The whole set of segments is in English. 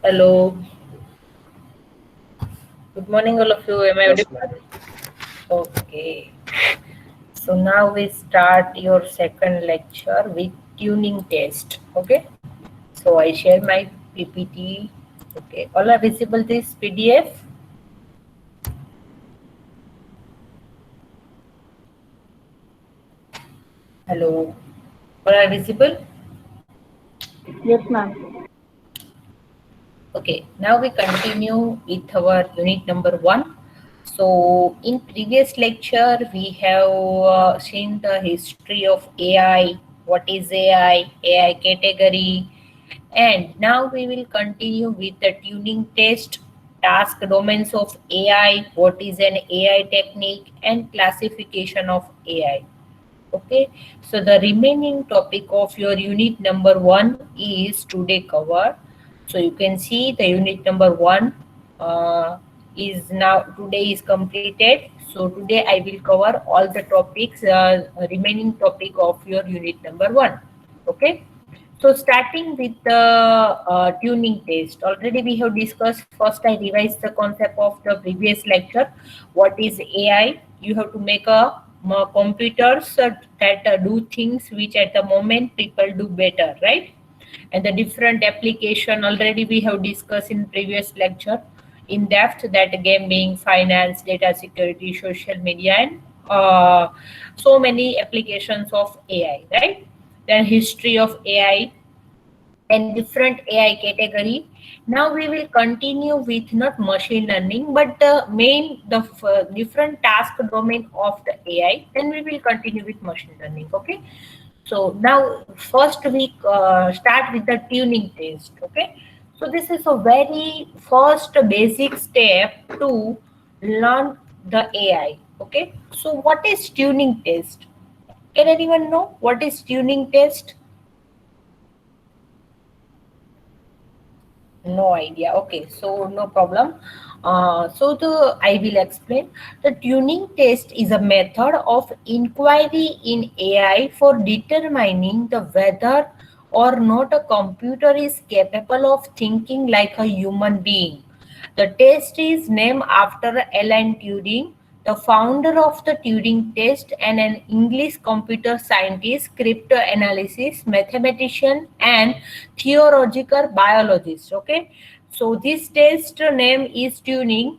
Hello. Good morning, all of you. Am I Yes, audible? ma'am. Okay. So now we start your second lecture with tuning test. Okay. So I share my PPT. Okay. All are visible this PDF? Hello. All are visible? Yes, ma'am. Okay, now we continue with our unit number 1. So in previous lecture, we have seen the history of AI, what is AI category, and now we will continue with the tuning test, task domains of AI, what is an AI technique, and classification of AI. Okay, so the remaining topic of your unit number 1 is today covered. So you can see the unit number 1 is now today is completed. So today I will cover all the topics, remaining topic of your unit number 1. Okay, so starting with the tuning test, already we have discussed. First, I revised the concept of the previous lecture. What is AI? You have to make a computers that do things which at the moment people do better, right? And the different application already we have discussed in previous lecture in depth, that gaming, finance, data security, social media, and so many applications of AI, right? Then history of AI and different AI category. Now we will continue with not machine learning, but the main different task domain of the AI. Then we will continue with machine learning. Okay. So now first we start with the tuning test. Okay. So this is a very first basic step to learn the AI. Okay. So what is tuning test? Can anyone know what is tuning test? No idea. Okay, so no problem. I will explain. The tuning test is a method of inquiry in AI for determining the whether or not a computer is capable of thinking like a human being. The test is named after Alan Turing, the founder of the Turing test, and an English computer scientist, cryptanalysis, mathematician, and theological biologist. Okay, so this test name is Turing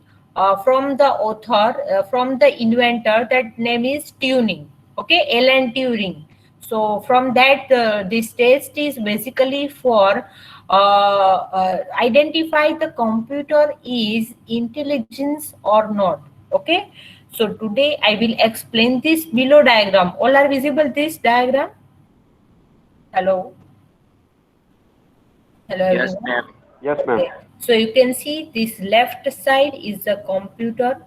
from the author, from the inventor. That name is Turing. Okay, Alan Turing. So from that, this test is basically for identify the computer is intelligence or not. Okay, so today I will explain this below diagram. All are visible this diagram? Hello. Hello Yes, everyone. ma'am. Yes, ma'am. Okay, so you can see this left side is the computer,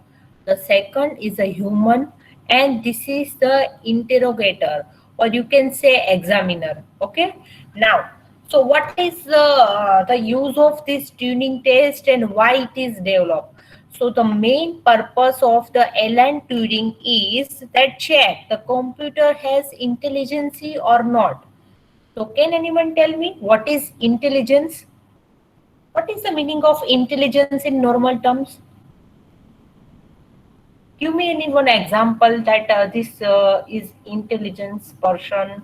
the second is a human, and this is the interrogator, or you can say examiner. Okay, now, so what is the use of this tuning test and why it is developed? So the main purpose of the Alan Turing is that check the computer has intelligence or not. So can anyone tell me what is intelligence? What is the meaning of intelligence in normal terms? Give me any one example that this is intelligence person.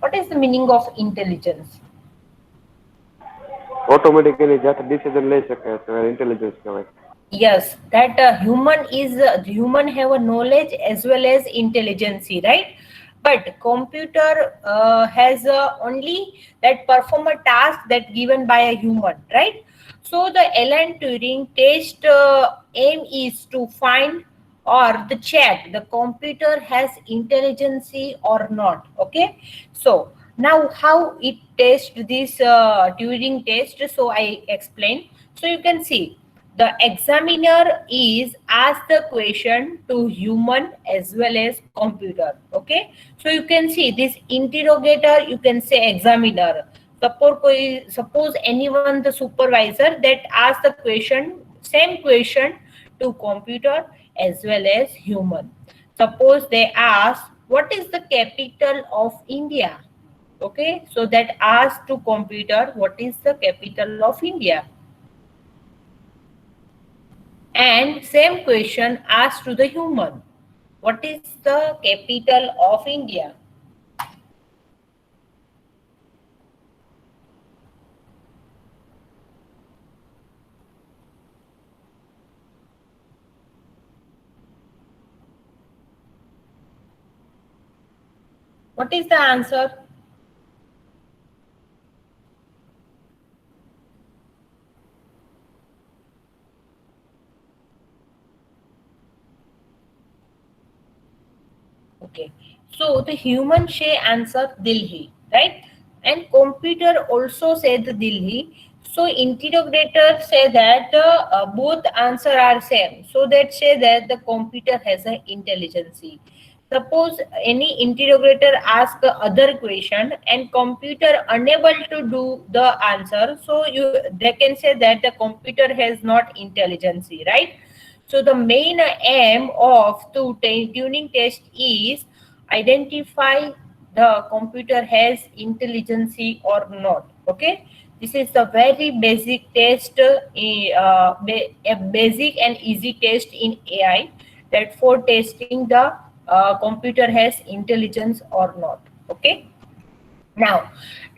What is the meaning of intelligence? Automatically જાતે decision લઈ શકે તો intelligence કહેવાય. Yes, that human have a knowledge as well as intelligence, right? But computer has only that perform a task that given by a human, right? So the Alan Turing test aim is to find or the check the computer has intelligence or not. Okay, so now how it test this Turing test, so I explain. So you can see the examiner is asked the question to human as well as computer. Okay, so you can see this interrogator, you can say examiner. Suppose anyone the supervisor that asks the question, same question to computer as well as human. Suppose they ask what is the capital of India. Okay, so that asks to computer what is the capital of India. And same question asked to the human. What is the capital of India? What is the answer? Okay, so the human say answer Delhi, right? And computer also said Delhi. So interrogator say that both answer are same. So that say that the computer has an intelligence. Suppose any interrogator ask other question and computer unable to do the answer, so they can say that the computer has not intelligence, right? So the main aim of the tuning test is identify the computer has intelligence or not. Okay, this is the very basic test, a basic and easy test in AI, that for testing the computer has intelligence or not. Okay. Now,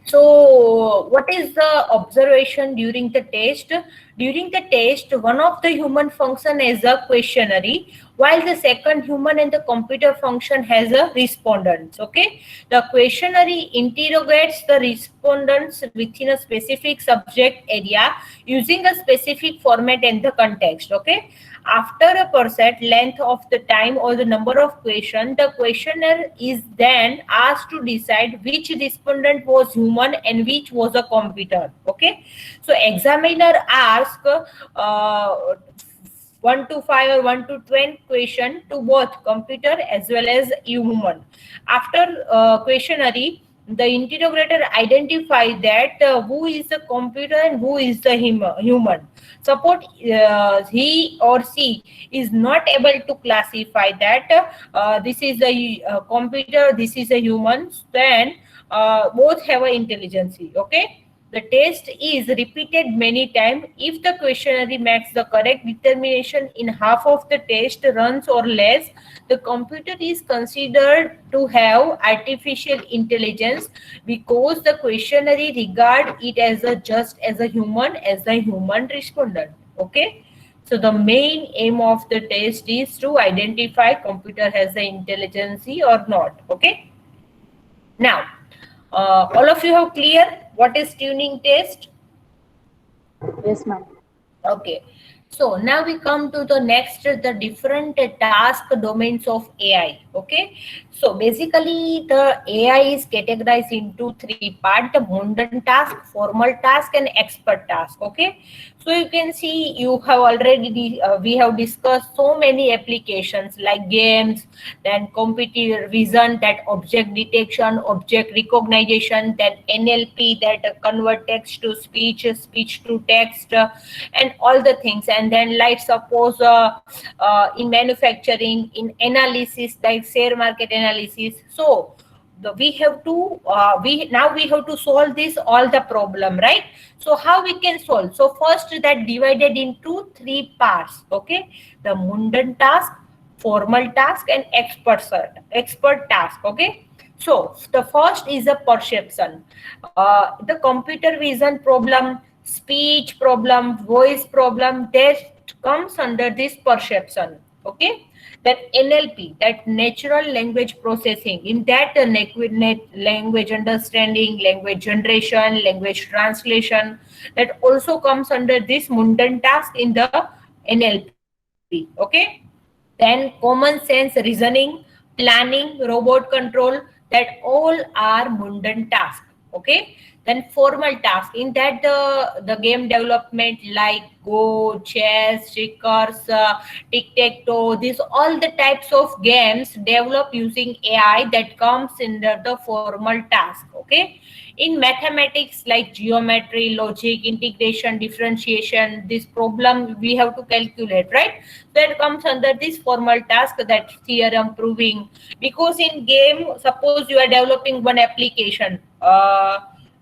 so what is the observation during the test? During the test, one of the human function is a questionnaire, while the second human and the computer function has a respondent. Okay, the questionnaire interrogates the respondents within a specific subject area using a specific format and the context. Okay, after a percent length of the time or the number of questions, the questioner is then asked to decide which respondent was human and which was a computer. Okay, so examiner ask 1 to 5 or 1 to 10 question to both computer as well as human. After questionnaire, the interrogator identify that who is the computer and who is the human. Suppose he or she is not able to classify that this is a computer, this is a human, then both have a intelligence. Okay, the test is repeated many times. If the questionnaire makes the correct determination in half of the test runs or less, the computer is considered to have artificial intelligence, because the questionnaire regard it as a just as a human respondent. Okay, so the main aim of the test is to identify computer has the intelligence or not. Okay, now all of you have clear what is tuning test? Yes, ma'am. Okay, so now we come to the next, the different task domains of AI. Okay, so basically the AI is categorized into three parts: the mundane task, formal task, and expert task. Okay, so you can see you have already we have discussed so many applications like games, then computer vision, that object detection, object recognition, then NLP, that convert text to speech, speech to text, and all the things. And then like suppose in manufacturing, in analysis like share market analysis. So we have to we have to solve this all the problem, right? So how we can solve? So first, that divided into three parts. Okay, the mundane task, formal task, and expert task. Okay, so the first is a perception, the computer vision problem, speech problem, voice problem, that comes under this perception. Okay, that NLP, that natural language processing, in that language understanding, language generation, language translation, that also comes under this mundane task in the NLP. Okay, then common sense reasoning, planning, robot control, that all are mundane tasks. Okay, then formal task, in that the game development like go, chess, checkers, tic-tac-toe, these all the types of games developed using AI, that comes under the formal task. Okay, in mathematics like geometry, logic, integration, differentiation, this problem we have to calculate, right? That comes under this formal task, that theorem proving. Because in game, suppose you are developing one application,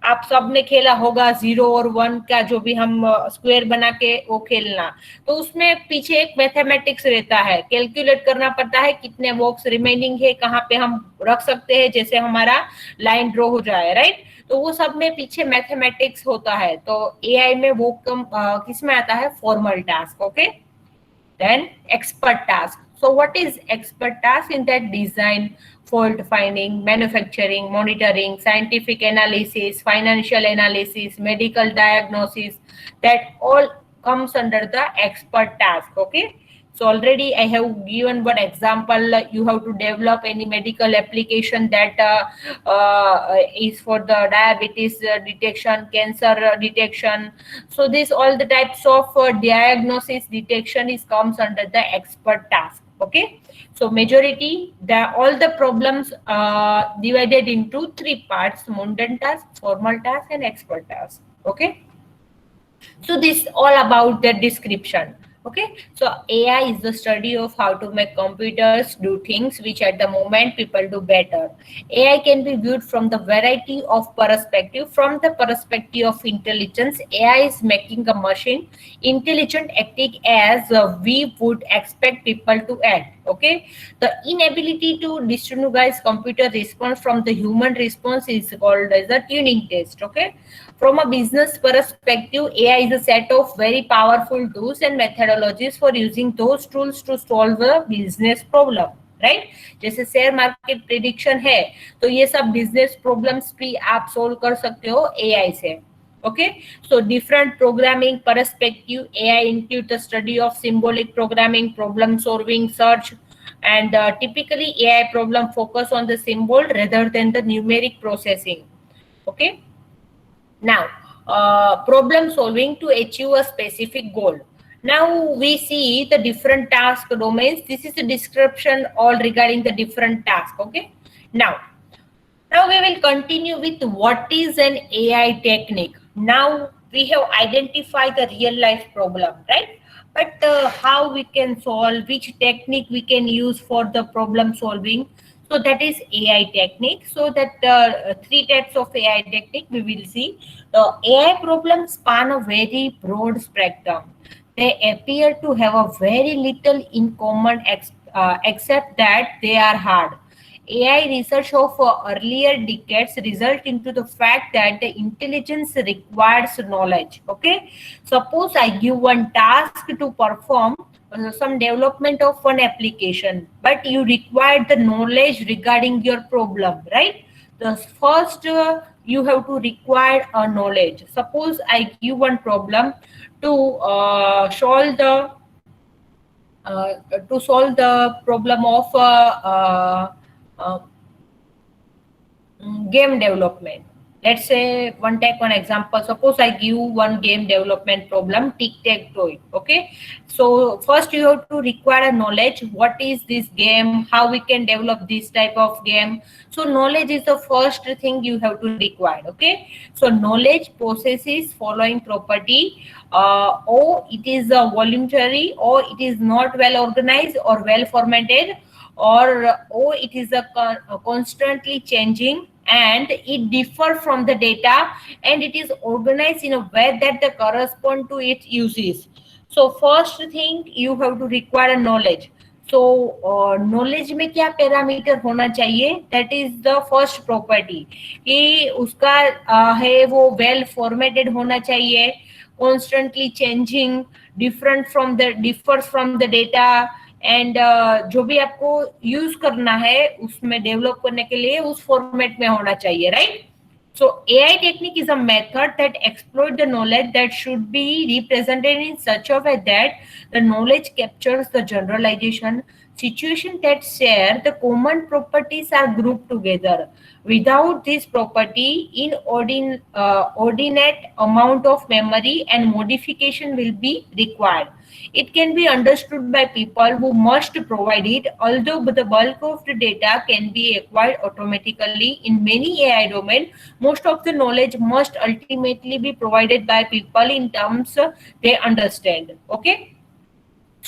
आप सब ने खेला होगा 0 और 1 का, जो भी हम स्क्वायर बना के वो खेलना, तो उसमें पीछे एक मैथमेटिक्स रहता है, कैलकुलेट करना पड़ता है कितने बॉक्स रिमेनिंग है, कहाँ पे हम रख सकते हैं, जैसे हमारा लाइन ड्रॉ हो जाए, राइट। तो वो सब में पीछे मैथमेटिक्स होता है। तो एआई में वो किस में आता है, formal task, okay. Then expert task. So what is expert task? In that design, fault finding, manufacturing, monitoring, scientific analysis, financial analysis, medical diagnosis, that all comes under the expert task, okay. So already I have given one example. You have to develop any medical application that is for the diabetes detection, cancer detection. So this all the types of diagnosis detection is comes under the expert task. Okay. So majority all the problems divided into three parts: mundane task, formal task, and expert task. Okay. So this all about the description. Okay, so AI is the study of how to make computers do things which at the moment people do better. AI can be viewed from the variety of perspective. From the perspective of intelligence, AI is making a machine intelligent, acting as we would expect people to act. Okay, the inability to distinguish computer response from the human response is called as a tuning test. Okay, from a business perspective, AI is a set of very powerful tools and methodologies for using those tools to solve a business problem. Right, जैसे share market prediction है, तो ये सब business problems भी आप solve कर सकते हो एआई से. Okay, so different programming perspective, AI include the study of symbolic programming, problem solving, search, and typically AI problem focus on the symbol rather than the numeric processing. Okay. Now, problem solving to achieve a specific goal. Now we see the different task domains. This is a description all regarding the different tasks. Okay. Now we will continue with what is an AI technique. Now we have identified the real life problem, right? But how we can solve, which technique we can use for the problem solving. So that is AI technique. So that three types of AI technique we will see. The AI problems span a very broad spectrum. They appear to have a very little in common except that they are hard. AI research of earlier decades result into the fact that the intelligence requires knowledge. Okay, suppose I give one task to perform some development of one application, but you require the knowledge regarding your problem, right? The first you have to require a knowledge. Suppose I give one problem to solve the problem of game development. Let's say take one example. Suppose I give one game development problem, tic-tac-toe. Okay, so first you have to require a knowledge. What is this game? How we can develop this type of game? So knowledge is the first thing you have to require. Okay, so knowledge possesses following property: or it is voluntary, or it is not well organized or well formatted, or it is a constantly changing, and it differ from the data, and it is organized in a way that the correspond to its uses. So first thing you have to require a knowledge. So knowledge में क्या parameter होना चाहिए? That is the first property कि उसका है वो well formatted होना चाहिए, constantly changing, differs from the data, and जो भी आपको यूज करना है उसमें डेवलप करने के लिए उस फॉर्मेट में होना चाहिए, right? So AI technique is a method that exploits the knowledge that should be represented in such a way that the knowledge captures the generalization. Situations that share the common properties are grouped together. Without this property, inordinate amount of memory and modification will be required. It can be understood by people who must provide it, although the bulk of the data can be acquired automatically. In many AI domains, most of the knowledge must ultimately be provided by people in terms they understand. Okay.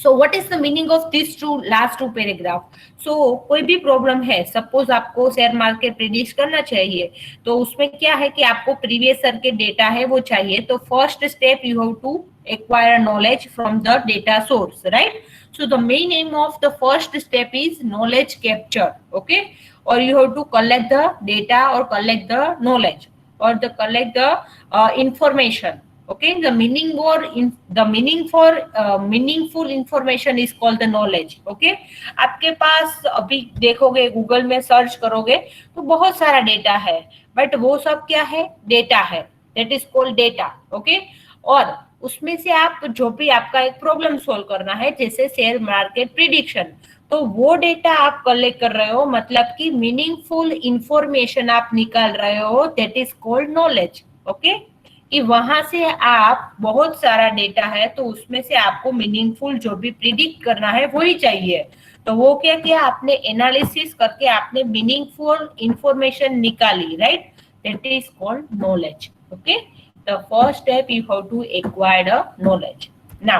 So what is the meaning of this two last two paragraph? So कोई भी problem है, suppose आपको share market predict करना चाहिए, तो उसमें क्या है कि आपको प्रीवियस ईयर के डेटा है वो चाहिए, तो first step you have to acquire knowledge from the data source, right? So the main aim of the first step is knowledge capture, okay? Or you have to collect the data or collect the knowledge or the collect the information, okay? The meaning or in the meaning for meaningful information is called the knowledge, okay? आपके पास अभी देखोगे Google में search करोगे तो बहुत सारा data है, but वो सब क्या है? डेटा है, that is called data, okay? और उसमें से आप जो भी आपका एक प्रॉब्लम सोल्व करना है, जैसे शेयर मार्केट प्रिडिक्शन, तो वो डेटा आप कलेक्ट कर रहे हो, मतलब कि मीनिंगफुल इंफॉर्मेशन आप निकाल रहे हो, that is called knowledge, okay? कि वहां से आप बहुत सारा डेटा है तो उसमें से आपको मीनिंगफुल जो भी प्रिडिक्ट करना है वही चाहिए, तो वो क्या किया आपने? एनालिसिस करके आपने मीनिंगफुल इंफॉर्मेशन निकाली, right? That is called knowledge, okay? The first step you have to acquire the knowledge. Now,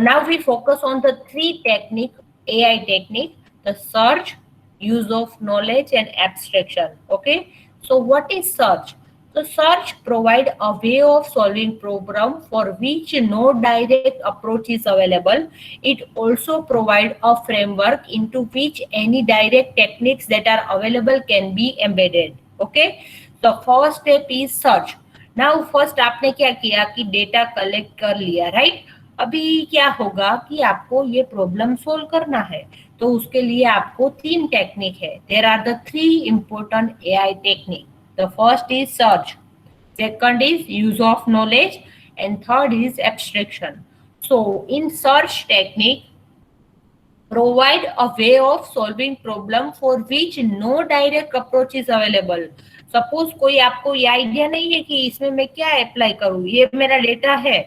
now we focus on the three technique, AI technique: the search, use of knowledge, and abstraction. Okay. So what is search? So search provide a way of solving problem for which no direct approach is available. It also provide a framework into which any direct techniques that are available can be embedded. Okay. तो first step is search. Now first आपने क्या किया कि data collect कर लिया, right? अभी क्या होगा कि आपको ये प्रॉब्लम सोल्व करना है, तो उसके लिए आपको तीन टेक्निक है. There are the three important AI technique. The first is search, second is use of knowledge, and third is abstraction. So in search technique provide a way of solving problem for which no direct approach is available. Suppose कोई आपको ये idea नहीं है कि इसमें मैं क्या apply करूं, ये मेरा डेटा है,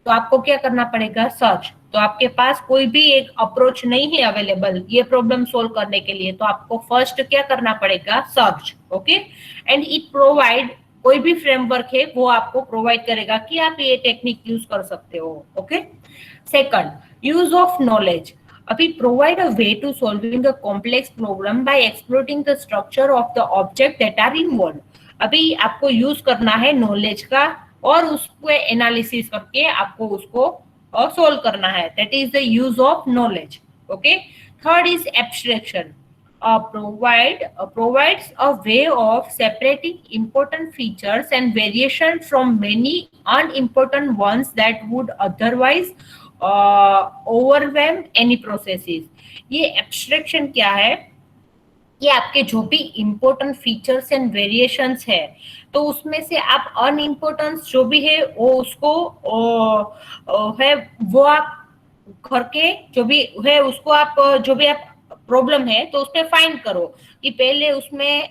तो आपको क्या करना पड़ेगा? सर्च. तो आपके पास कोई भी एक अप्रोच नहीं है अवेलेबल ये प्रॉब्लम सोल्व करने के लिए, तो आपको फर्स्ट क्या करना पड़ेगा? Search, okay? And it provide, कोई भी फ्रेमवर्क है वो आपको प्रोवाइड करेगा कि आप ये टेक्निक यूज कर सकते हो, okay? Second, use of knowledge. अभी provide a way to solving a complex problem by exploiting the structure of the object that are involved. अभी आपको यूज करना है नॉलेज का और उसको एनालिसिस करके आपको उसको और सोल्व करना है, that is the use of knowledge, okay? Third is abstraction. Provides a way of separating important features and variation from many unimportant ones that would otherwise overwhelm any processes. ये abstraction क्या है? कि आपके जो भी important features and variations है, तो उसमें से आप अनइम्पोर्टेंस जो भी है वो उसको है वो आप करके जो भी है उसको आप जो भी आप प्रॉब्लम है तो उसमें फाइंड करो कि पहले उसमें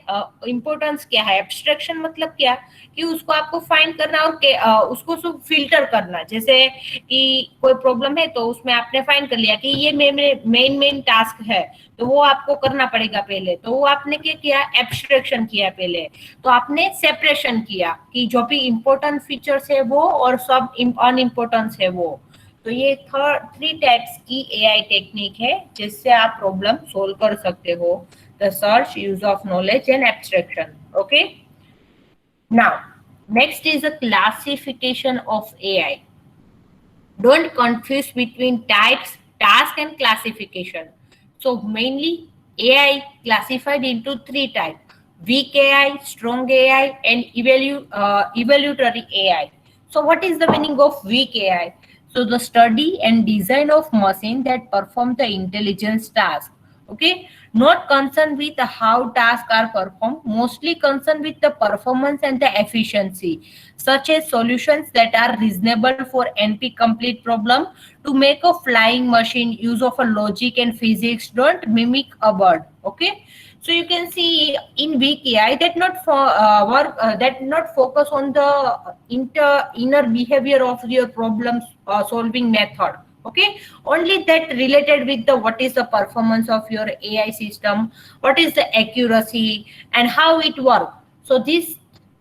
इम्पोर्टेंस क्या है. एब्स्ट्रैक्शन मतलब क्या? कि उसको आपको फाइंड करना और उसको फिल्टर करना. जैसे कि कोई प्रॉब्लम है तो उसमें आपने फाइंड कर लिया कि ये मेन टास्क है, तो वो आपको करना पड़ेगा पहले, तो वो आपने क्या किया? एब्स्ट्रैक्शन किया पहले. तो आपने सेपरेशन किया कि जो भी इम्पोर्टेंट फीचर्स है वो और सब अनइम्पोर्टेंस है वो. तो ये थ्री टाइप्स की एआई टेक्निक है जिससे आप प्रॉब्लम सोल्व कर सकते हो. The search, use of knowledge, and abstraction, okay? Now next is the classification of AI. Don't confuse between types, task, and classification. So mainly AI classified into three types: weak AI, strong AI, and evaluatory AI. So what is the meaning of weak AI? So the study and design of machine that perform the intelligence task. Okay, not concerned with how tasks are performed, mostly concerned with the performance and the efficiency, such as solutions that are reasonable for NP complete problem. To make a flying machine, use of a logic and physics, don't mimic a bird. Okay, so you can see in weak AI that not focus on the inner behavior of your problem solving method. Okay, only that related with the what is the performance of your AI system, what is the accuracy, and how it works. So this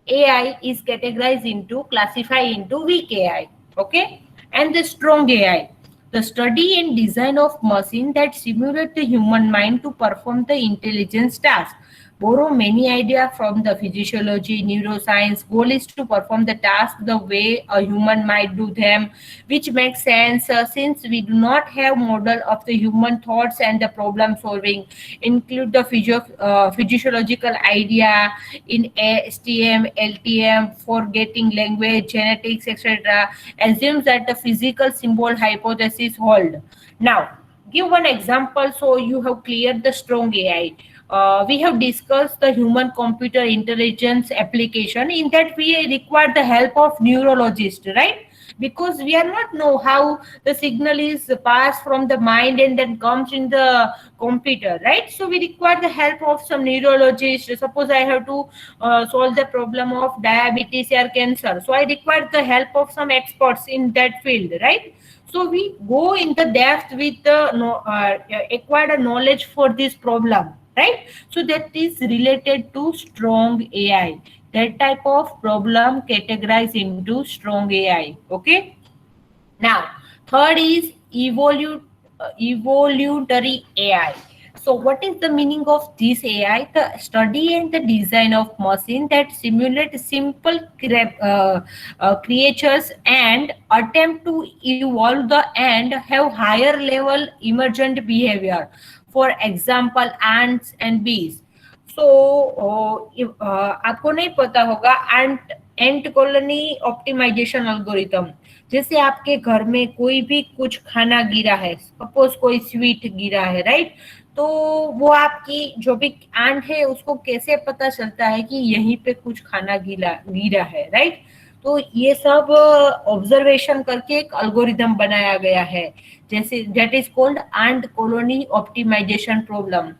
AI is categorized into, classified into weak AI. Okay, And the strong AI, the study and design of machine that simulate the human mind to perform the intelligence task. Borrow many ideas from the physiology, neuroscience. Goal is to perform the task the way a human might do them, which makes sense since we do not have model of the human thoughts and the problem solving. Include the physiological idea in STM, LTM, for getting language, genetics, etc. Assumes that the physical symbol hypothesis hold. Now, give one example so you have cleared the strong AI. We have discussed the human computer intelligence application. In that, we require the help of neurologist, right? Because we are not know how the signal is passed from the mind and then comes in the computer, right? So we require the help of some neurologist. Suppose I have to solve the problem of diabetes or cancer, so I require the help of some experts in that field, right? So we go in the depth with the acquired knowledge for this problem, right? So that is related to strong AI. That type of problem categorized into strong AI. Okay. Now, third is evolutionary AI. So, what is the meaning of this AI? The study and the design of machine that simulate simple creatures and attempt to evolve the and have higher level emergent behavior. For example, ants and bees. सो आपको नहीं पता होगा एंट colony optimisation algorithm. जैसे आपके घर में कोई भी कुछ खाना गिरा है, सपोज कोई स्वीट गिरा है, राइट? तो वो आपकी जो भी एंट है उसको कैसे पता चलता है कि यहीं पे कुछ खाना गिरा है, राइट? तो ये सब ऑब्जर्वेशन करके एक एल्गोरिथम बनाया गया है, जैसे that is called ant colony optimisation problem.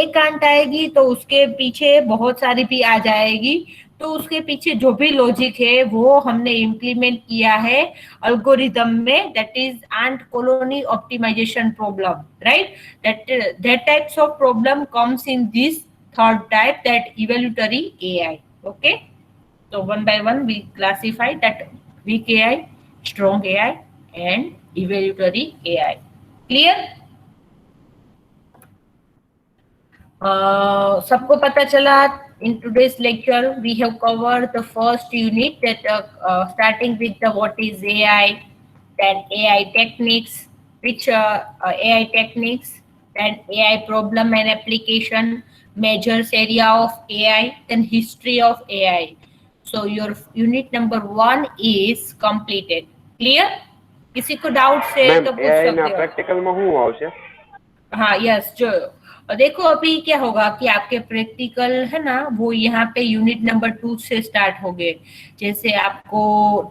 एक आंट आएगी तो उसके पीछे बहुत सारी भी आ जाएगी, तो उसके पीछे जो भी लॉजिक है वो हमने इम्प्लीमेंट किया है एल्गोरिथम में, that is ant colony optimisation problem, right? That types of problem comes in this third type, that evolutionary AI. Okay, so one by one we classify that weak AI, strong AI and evaluatory AI. Clear? सबको पता चला? In today's lecture we have covered the first unit, that starting with the what is AI, then AI techniques, which AI techniques, then AI problem and application, measures area of AI, then history of AI. So your unit number 1 is completed. Clear? किसी को doubt से ma'am तो पूछ AI सकते ના हो। Practical માં શું આવશે? हाँ, यस, जो देखो अभी क्या होगा कि आपके प्रैक्टिकल है ना, वो यहाँ पे यूनिट नंबर 2 से स्टार्ट हो गए। जैसे आपको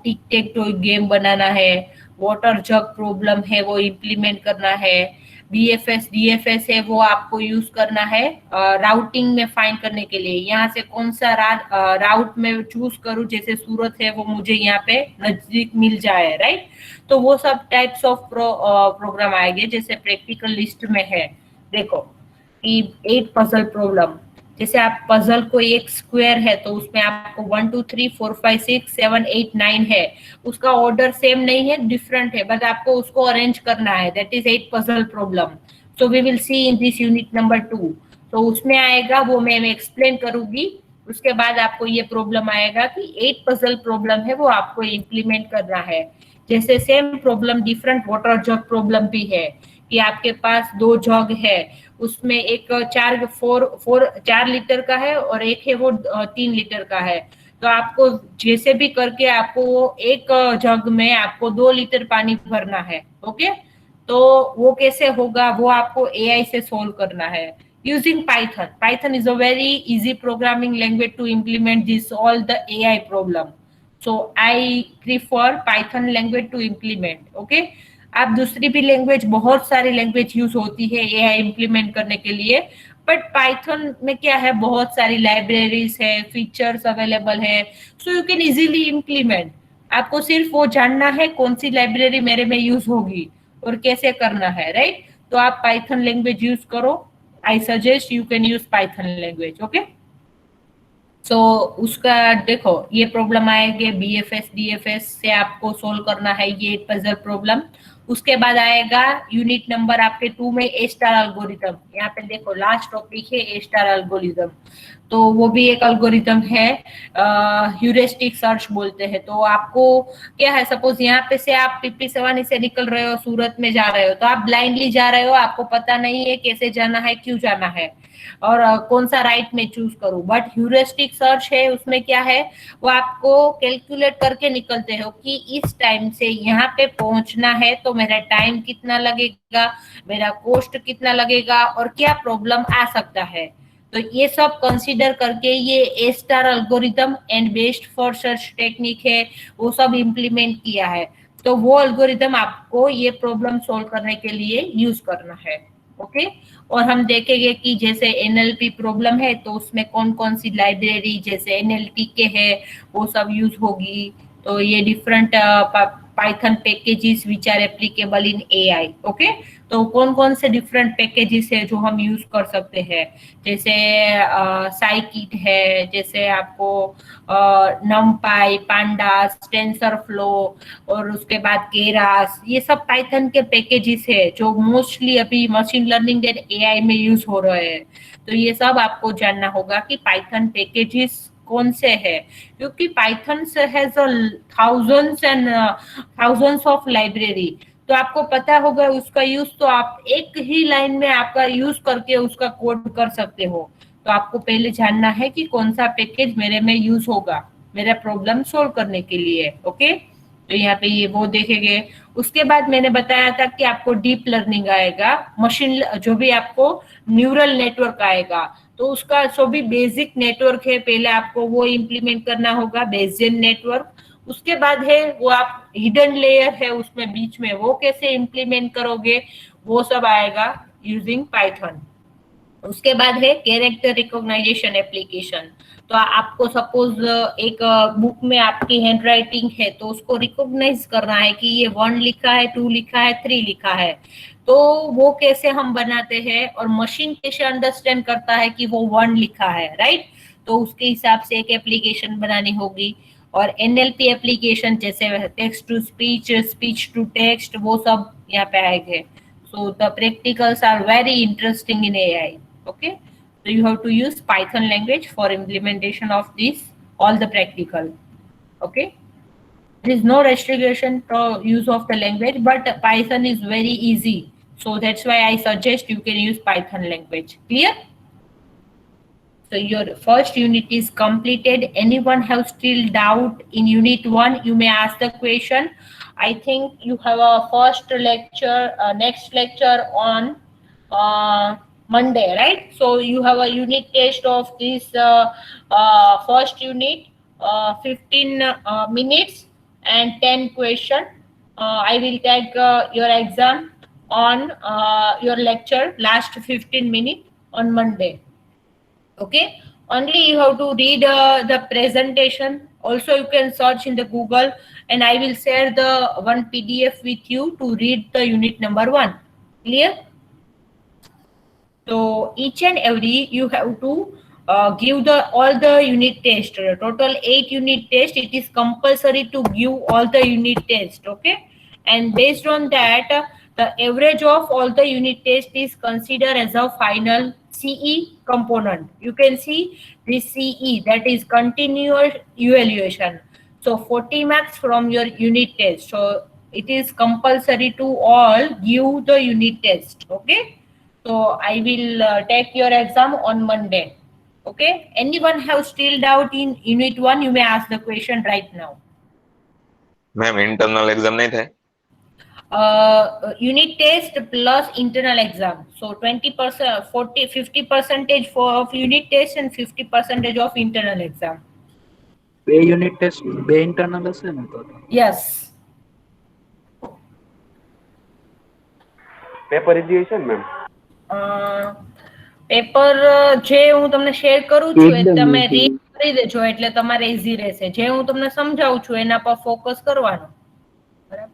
टिक टेक टो गेम बनाना है, वाटर जग प्रॉब्लम है वो इम्प्लीमेंट करना है, बीएफएस डीएफएस है वो आपको यूज करना है राउटिंग में फाइंड करने के लिए। यहाँ से कौन सा राउट में चूज करूँ, जैसे सूरत है वो मुझे यहाँ पे नजदीक मिल जाए, राइट? तो वो सब टाइप्स ऑफ प्रोग्राम आएंगे जैसे प्रैक्टिकल लिस्ट में है। देखो कि 8 पजल प्रॉब्लम, जैसे आप पजल को एक स्क्वायर है तो उसमें आपको 1 2 3 4 5 6 7 8 9 है, उसका ऑर्डर सेम नहीं है, डिफरेंट है, बट आपको उसको अरेंज करना है, that is 8 puzzle problem. So we will see in this unit number 2। तो उसमें आएगा, वो मैं एक्सप्लेन करूंगी। उसके बाद आपको ये प्रॉब्लम आएगा कि 8 पजल प्रॉब्लम है वो आपको इम्प्लीमेंट करना है। जैसे सेम प्रॉब्लम डिफरेंट वाटर जग प्रॉब्लम भी है कि आपके पास 2 जग है, उसमें एक 4 लीटर का है और एक है वो 3 लीटर का है। तो आपको जैसे भी करके आपको वो एक जग में आपको 2 लीटर पानी भरना है। ओके, तो वो कैसे होगा वो आपको एआई से सोल्व करना है using Python. Python is a very easy programming language to implement this all the AI problem. So I prefer Python language to implement. Okay, आप दूसरी भी लैंग्वेज, बहुत सारी लैंग्वेज यूज होती है एआई इम्प्लीमेंट करने के लिए, बट पाइथन में क्या है, बहुत सारी लाइब्रेरीज है, फीचर्स अवेलेबल है, so you can easily implement. आपको सिर्फ वो जानना है कौन सी लाइब्रेरी मेरे में यूज होगी और कैसे करना है, राइट? तो आप पाइथन लैंग्वेज यूज करो। I suggest you can use Python language. Okay, so उसका देखो ये प्रॉब्लम आएगा BFS DFS से आपको सोल्व करना है ये पजल प्रॉब्लम। उसके बाद आएगा यूनिट नंबर आपके 2 में ए स्टार एल्गोरिथम। यहाँ पे देखो लास्ट टॉपिक है ए स्टार एल्गोरिथम, तो वो भी एक एल्गोरिथम है, ह्यूरिस्टिक सर्च बोलते हैं। तो आपको क्या है, सपोज यहाँ पे से आप पिपली सवानी से निकल रहे हो, सूरत में जा रहे हो, तो आप ब्लाइंडली जा रहे हो, आपको पता नहीं है कैसे जाना है, क्यों जाना है, और कौन सा राइट में चूज करूं। बट ह्यूरिस्टिक सर्च है, उसमें क्या है, वो आपको कैलकुलेट करके निकलते हो कि इस टाइम से यहाँ पे पहुंचना है तो मेरा टाइम कितना लगेगा, मेरा कॉस्ट कितना लगेगा, और क्या प्रॉब्लम आ सकता है। तो ये सब कंसीडर करके ये A star algorithm and based for search technique है, वो सब इम्प्लीमेंट किया है। तो वो एल्गोरिथम आपको ये प्रॉब्लम सोल्व करने के लिए यूज करना है। ओके, और हम देखेंगे कि जैसे NLP प्रॉब्लम है तो उसमें कौन कौन सी लाइब्रेरी जैसे NLTK है वो सब यूज होगी। तो ये different Python packages which are applicable in AI। Okay, तो कौन कौन से डिफरेंट पैकेजेस है जो हम यूज कर सकते हैं, जैसे साइकिट है, जैसे आपको नमपाई, पांडास, टेंसरफ्लो, और उसके बाद केरास, ये सब पाइथन के पैकेजेस है जो मोस्टली अभी मशीन लर्निंग एंड AI में यूज हो रहे हैं। तो ये सब आपको जानना होगा कि पाइथन पैकेजेस कौन से है, क्योंकि Python has thousands of library. तो आपको पता होगा उसका यूज, तो आप एक ही लाइन में आपका यूज करके उसका कोड कर सकते हो। तो आपको पहले जानना है कि कौन सा पैकेज मेरे में यूज होगा मेरा प्रॉब्लम सोल्व करने के लिए। ओके, तो यहाँ पे ये वो देखेंगे। उसके बाद मैंने बताया था कि आपको डीप लर्निंग आएगा, मशीन जो भी आपको न्यूरल नेटवर्क आएगा, तो उसका जो भी बेसिक नेटवर्क है पहले आपको वो इम्प्लीमेंट करना होगा, बेसियन नेटवर्क। उसके बाद है वो आप हिडन लेयर है उसमें बीच में, वो कैसे इम्प्लीमेंट करोगे, वो सब आएगा यूजिंग पाइथन। उसके बाद है कैरेक्टर रिकॉग्नाइजेशन एप्लीकेशन। तो आपको सपोज एक बुक में आपकी हैंड राइटिंग है, तो उसको रिकॉग्नाइज करना है कि ये 1 लिखा है, 2 लिखा है, 3 लिखा है। तो वो कैसे हम बनाते हैं, और मशीन कैसे अंडरस्टैंड करता है कि वो 1 लिखा है, राइट। तो उसके हिसाब से एक एप्लीकेशन बनानी होगी। और NLP एप्लीकेशन जैसे text to speech, speech to text, वो सब यहाँ पे आएंगे। So the practicals are very interesting in AI. Okay, so you have to use Python language for implementation of this all the practical. Okay, there is no restriction for use of the language, but Python is very easy, so that's why I suggest you can use Python language. Clear? So your first unit is completed. Anyone have still doubt in unit 1, you may ask the question. I think you have a first lecture, next lecture on Monday, right? So you have a unit test of this first unit, 15 minutes and 10 question. I will take your exam on your lecture last 15 minutes on Monday. Okay, only you have to read the presentation. Also you can search in the Google, and I will share the one PDF with you to read the unit number 1. Clear? So each and every you have to give the all the unit test, total 8 unit test. It is compulsory to give all the unit test. Okay, and based on that the average of all the unit test is considered as a final CE component. You can see this CE, that is continuous evaluation. So 40 marks from your unit test. So it is compulsory to all give the unit test. Okay, so I will take your exam on Monday. Okay, anyone have still doubt in unit 1, you may ask the question right now. Ma'am internal exam नहीं थे? Unit test plus internal exam. So 20%, 40, 50% for of unit test and 50% of internal exam. બે unit test બે internal હશે ને તો? Yes. Paper easy હશે ને ma'am? Paper જે હું તમને શેર કરું છું એ એકદમ તમે easy. રીડ કરી દેજો એટલે તમારે ઈઝી રહેશે. જે હું તમને સમજાવું છું એના પર ફોકસ કરવાનું. બરાબર,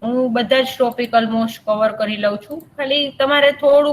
હું બધા જ ટોપિક ઓલમોસ્ટ કવર કરી લઉં છું. ખાલી તમારે થોડુંક